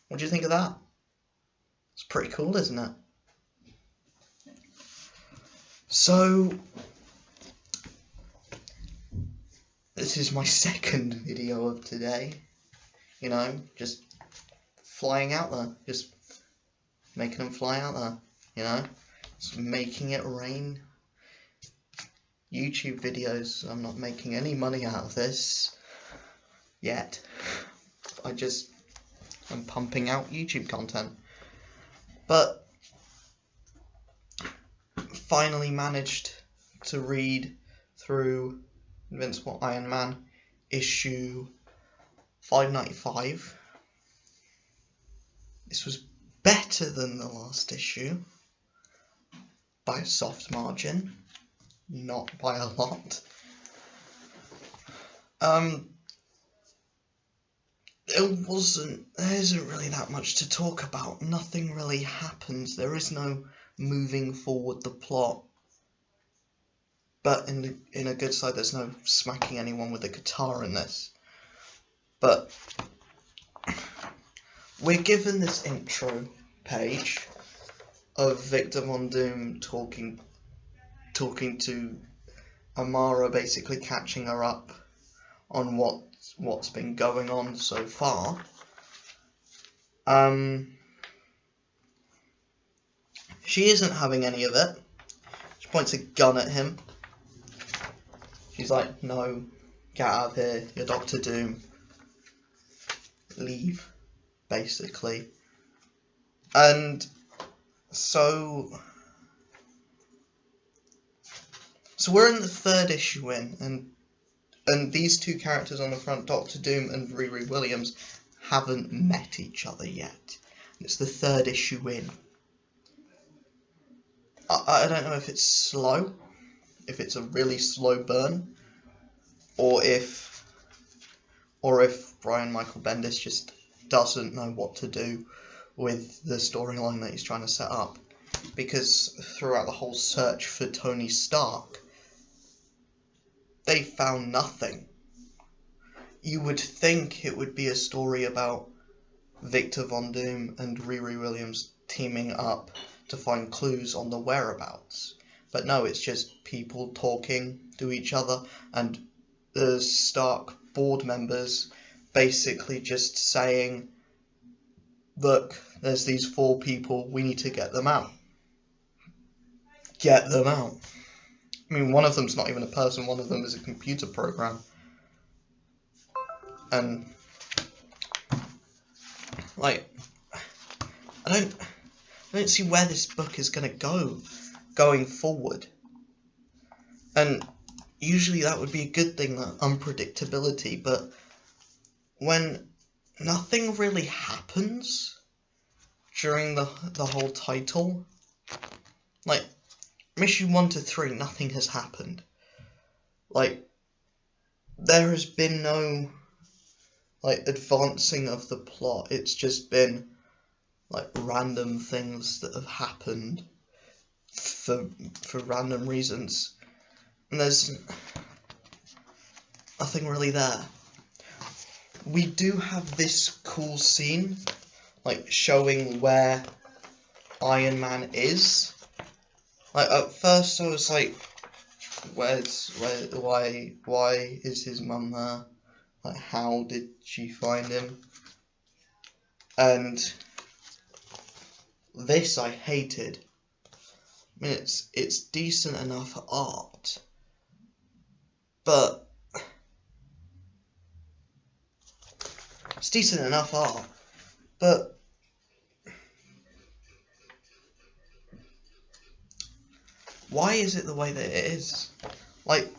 What do you think of that? It's pretty cool, isn't it? So, this is my second video of today. You know, just flying out there. Just making them fly out there. You know? Just making it rain. YouTube videos. I'm not making any money out of this yet. I'm pumping out YouTube content. But finally managed to read through Invincible Iron Man issue 595. This was better than the last issue by a soft margin, not by a lot. There isn't really that much to talk about. Nothing really happens. There is no moving forward the plot. But in a good side, there's no smacking anyone with a guitar in this. But we're given this intro page of Victor Von Doom talking to Amara, basically catching her up on what's been going on so far. She isn't having any of it. She points a gun at him. She's like, no, get out of here, you're Dr. Doom. Leave, basically. And so we're in the third issue in, and these two characters on the front, Dr. Doom and Riri Williams, haven't met each other yet. It's the third issue in. I don't know if it's slow, if it's a really slow burn, or if Brian Michael Bendis just doesn't know what to do with the storyline that he's trying to set up. Because throughout the whole search for Tony Stark, they found nothing. You would think it would be a story about Victor Von Doom and Riri Williams teaming up to find clues on the whereabouts. But no, it's just people talking to each other, and the Stark board members basically just saying, look, there's these 4 people, we need to get them out. Get them out. I mean, one of them's not even a person, one of them is a computer program. And, like, I don't see where this book is going to go going forward. And usually that would be a good thing, that unpredictability, but when nothing really happens during the whole title, like, from issue 1 to 3, nothing has happened. Like, there has been no, like, advancing of the plot. It's just been, like, random things that have happened for random reasons. And there's nothing really there. We do have this cool scene, like, showing where Iron Man is. Like, at first I was like, why is his mum there? Like, how did she find him? And this I hated. I mean, it's decent enough art, but it's decent enough art, but why is it the way that it is? Like,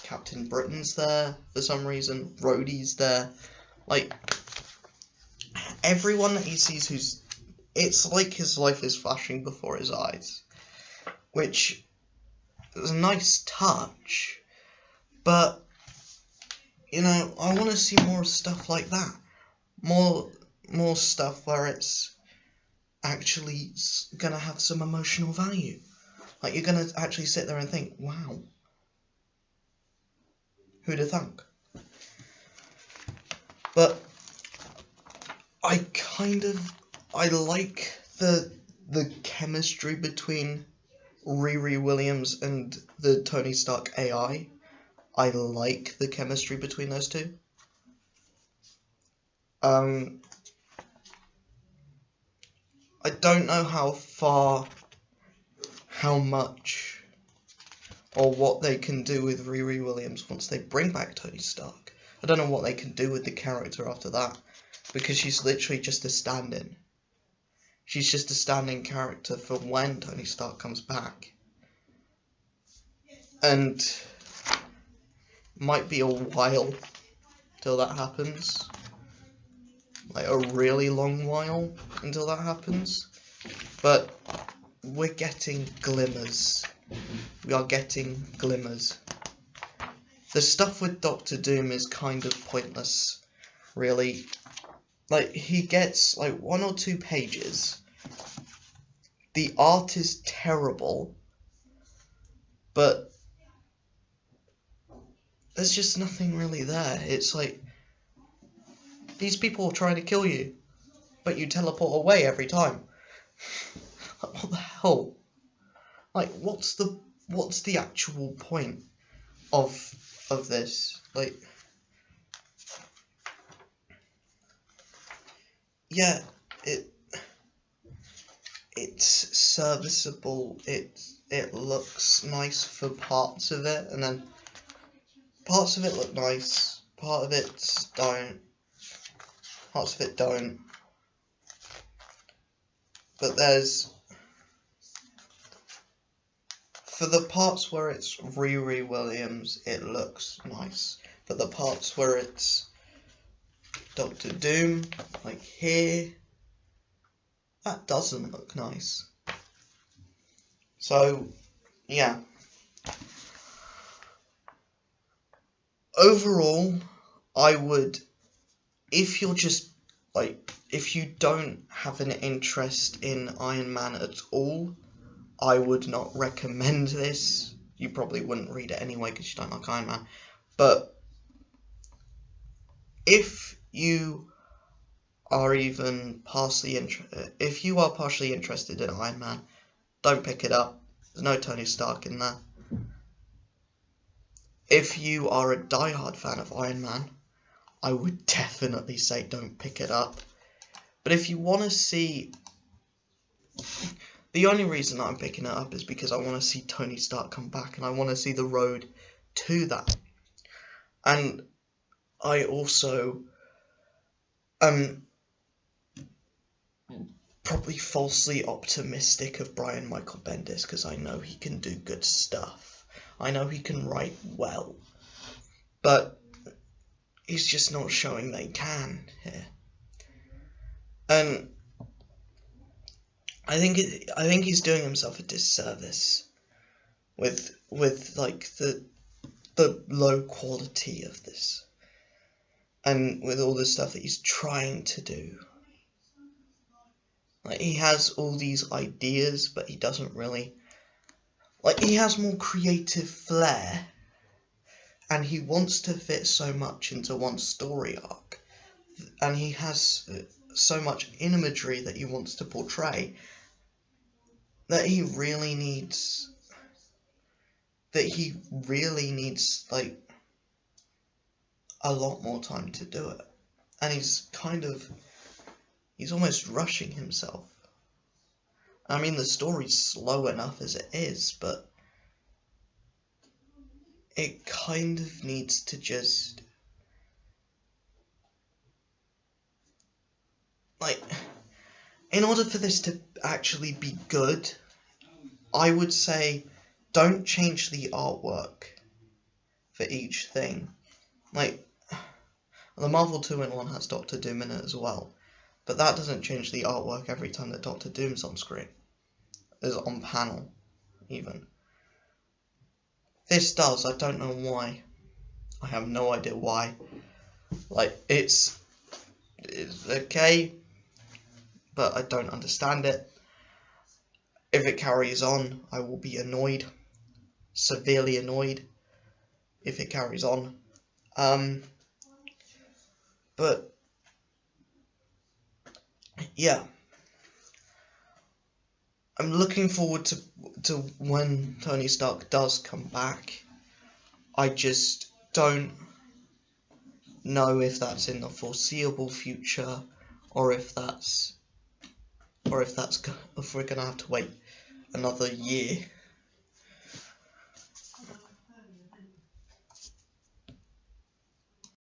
Captain Britain's there for some reason, Rhodey's there, like, everyone that he sees it's like his life is flashing before his eyes, which is a nice touch, but, you know, I want to see more stuff like that, more stuff where it's actually gonna have some emotional value. Like, you're gonna actually sit there and think, wow, who'd have thunk? But I like the chemistry between Riri Williams and the Tony Stark AI. I like the chemistry between those two. I don't know how much, or what they can do with Riri Williams once they bring back Tony Stark. I don't know what they can do with the character after that, because she's literally just a stand-in. She's just a stand-in character for when Tony Stark comes back. And might be a while till that happens. Like a really long while until that happens. But we're getting glimmers. We are getting glimmers. The stuff with Doctor Doom is kind of pointless, really. Like, he gets like 1 or 2 pages. The art is terrible, but there's just nothing really there. It's like, these people are trying to kill you, but you teleport away every time. Like, what the hell? Like, what's the actual point of this? Like, yeah, it's serviceable. It looks nice for parts of it, and then parts of it look nice, part of it don't. Parts of it don't. But there's, for the parts where it's Riri Williams, it looks nice. But the parts where it's Doctor Doom, like here, that doesn't look nice. So, yeah. Overall, I would, if you're just, like, if you don't have an interest in Iron Man at all, I would not recommend this. You probably wouldn't read it anyway because you don't like Iron Man. But if you are even partially interested in Iron Man, don't pick it up. There's no Tony Stark in there. If you are a diehard fan of Iron Man, I would definitely say don't pick it up. But if you want to see, the only reason I'm picking it up is because I want to see Tony Stark come back, and I want to see the road to that. And I also am probably falsely optimistic of Brian Michael Bendis, because I know he can do good stuff. I know he can write well. But he's just not showing they can here. And I think he's doing himself a disservice with like the low quality of this, and with all the stuff that he's trying to do. Like, he has all these ideas, but he doesn't really, like, he has more creative flair, and he wants to fit so much into one story arc, and he has so much imagery that he wants to portray, that he really needs like a lot more time to do it. And he's almost rushing himself. I mean, the story's slow enough as it is, but it kind of needs to just, like, in order for this to actually be good, I would say don't change the artwork for each thing. Like, the Marvel 2-in-1 has Doctor Doom in it as well, but that doesn't change the artwork every time that Doctor Doom's on screen. Is on panel, even. This does, I don't know why. I have no idea why. Like, it's okay, but I don't understand it. If it carries on, I will be annoyed. Severely annoyed. If it carries on. But yeah, I'm looking forward to when Tony Stark does come back. I just don't know if that's in the foreseeable future, or if we're gonna have to wait another year